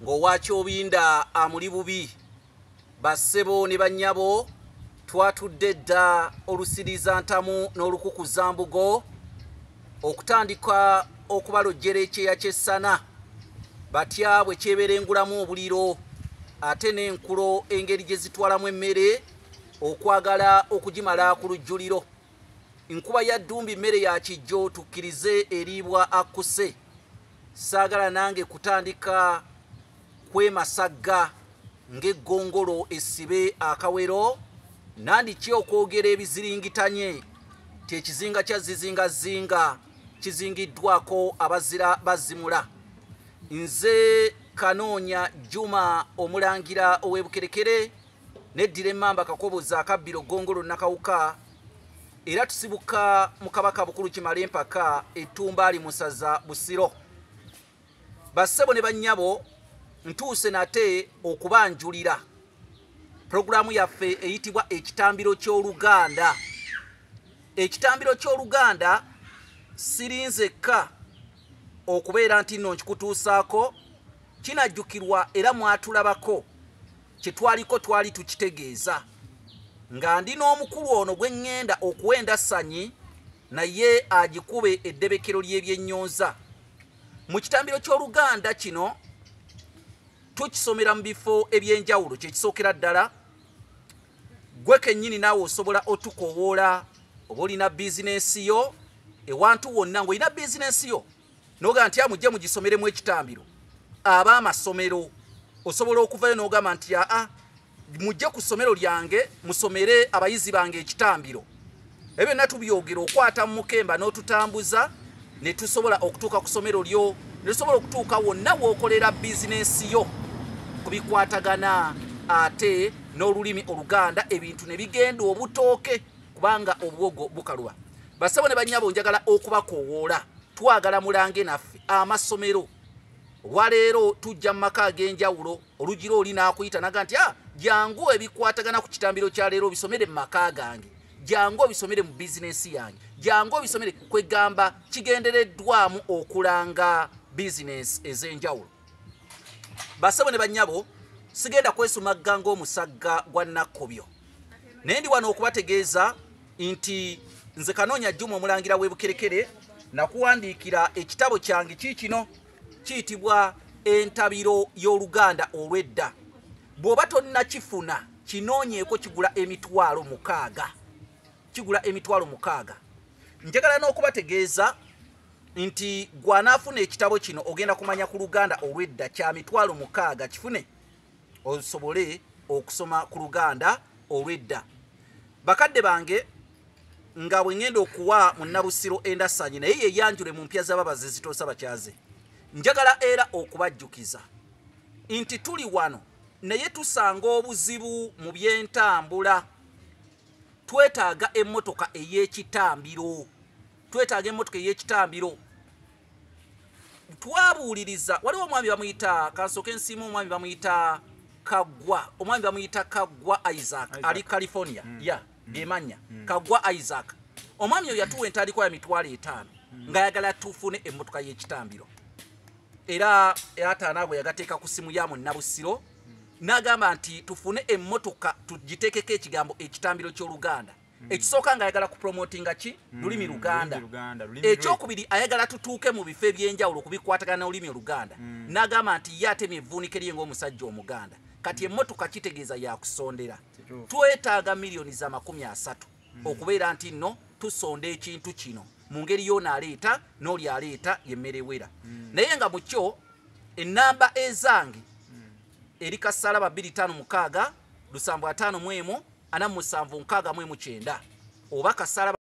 ng'owakyobinda amuli bubi bassebo ne bannyabo twatudde dda olusiriza ntamu n'olukukuza mbugo okutandika okubalojjera ekyeya ky'essana batya bwe kyeberengulamu obuliro ate n'enkulo engeri gye zitwalamu emmere okwagala okugimala ku lujjuliro nkuba ya ddumbi mmere ya kijjo tukkirize eriibwa akkuse saagala nange kutandika kwemasagga ng'eggongolo essibe akawero nandiki okwogera ebiziringitanye tekizinga kya zizingazinga kizingiddwako abazira bazimula nze Kanoonya Juma omulangira ow'ebukerekere neddira emmamba kakoboza akabbiro ggongolo nakawuka era tusibuka mu kabaka bukulu kimala empaka ettumba ali musaza Busiro bassebo ne bannyabo ntuuse nate okubanjulira programu yaffe eyitibwa ekitambiro ky'Oluganda. Ekitambiro ky'Oluganda sirinzekka okubeera nti nno nkikutuusaako kinajjukirwa era mwatulabako kye twali tukitegeeza nga ndi n'omukulu ono gwe ŋŋenda okuwenda ssanyi naye agikube eddebekero ly'ebyennyonza. Mu kitambiro ky'Oluganda kino tukisomera mu bifo eby'enjawulo kye kisookera ddala gwe kennyini naawe osobola otukowoola oba olina bizinensi yo ewantu wonna ng'olina bizinensi yo n'ogamba nti mujje mugisomeremu ekitambiro ab'amasomero osobola okuvayo n'ogamba nti mujje ku ssomero lyange musomere abayizi bange ekitambiro. Ebyo byonna tubyogera okwata mu mukemba n'otutambuza ne tusobola okutuuka ku ssomero lyo ne tusobola okutuuka wonna w'okolera bizinensi yo kubikwatagana ate n'olulimi Oluganda ebintu ne bigenda obutooke kubanga obwogo bukaluba. Bassebo ne bannyabo njagala okubakoowoola twagala mulange naffe amasomero olwaleero tujja mu maka ag'enjawulo olugiro oli n'akuyita naga nti jangu ebikwatagana ku kitambiro kya leero bisomere mu maka gange jangu obisomere mu bizinensi yange jangu obisomere kwegamba kigendereddwamu okulanga bizinensi ez'enjawulo. Bassebo ne bannyabo sigenda kwesumagga ng'omusagga gwa Nakkobyo naye ndi wano okubategeeza nti nze Kanoonya Juma omulangira w'ebukerekere nakuwandiikira ekitabo kyange kiikino kiyitibwa Entabiro y'Oluganda olw'edda. Bw'oba tonnakifuna kinoonyeeko kigula emitwalo 6. Kigula emitwalo 6. Njagala n'okubategeeza nti gw'anaafuna ekitabo kino ogenda kumanya ku Luganda olw'edda kya mitwalo 6 kifune osobole okusoma ku Luganda olw'edda. Bakadde bange nga bwe ngenda okuwa mu Nabusiro endassanyi naye yeyanjule mu mpya z'ababazi zitoosa bakyaze njagala era okubajjukiza nti tuli wano naye tusanga obuzibu mu by'entambula. Twetaaga emmotoka ey'ekitambiro. Twabuuliriza waliwo omwami bamuyita kansooke nsiima omwami bamuyita Kaggwa. Omwami bamuyita Kaggwa Isaac ali California gemanya Kaggwa Isaac. Omwami oyo yatuwa entandikwa ya mitwalo 5 ng'ayagala tufune emmotoka y'ekitambiro era ataana bwe yagateeka ku ssimu ya mu Nabusiro n'agamba nti tufune emmotoka tugiteekeko ekigambo ekitambiro ky'Oluganda. Ekisooka ng'ayagala kupromotinga ki lulimi Luganda. Ekyokubiri ayagala tutuuke mu bifo eby'enjawulo kubikwatagana n'olulimi Oluganda n'agamba nti ye atemye evvuunike lye ng'omusajja Omuganda kati emmotoka kitegeeza yakusondera. Twetaaga miliyoni za 30 okubeera nti nno tusonda ekintu kino mu ngeri y'onaaleeta n'oli aleeta yemmere wera. Naye nga mu kyo ennamba ezange eri Kassalaba 256 751 47 69 oba Kassalaba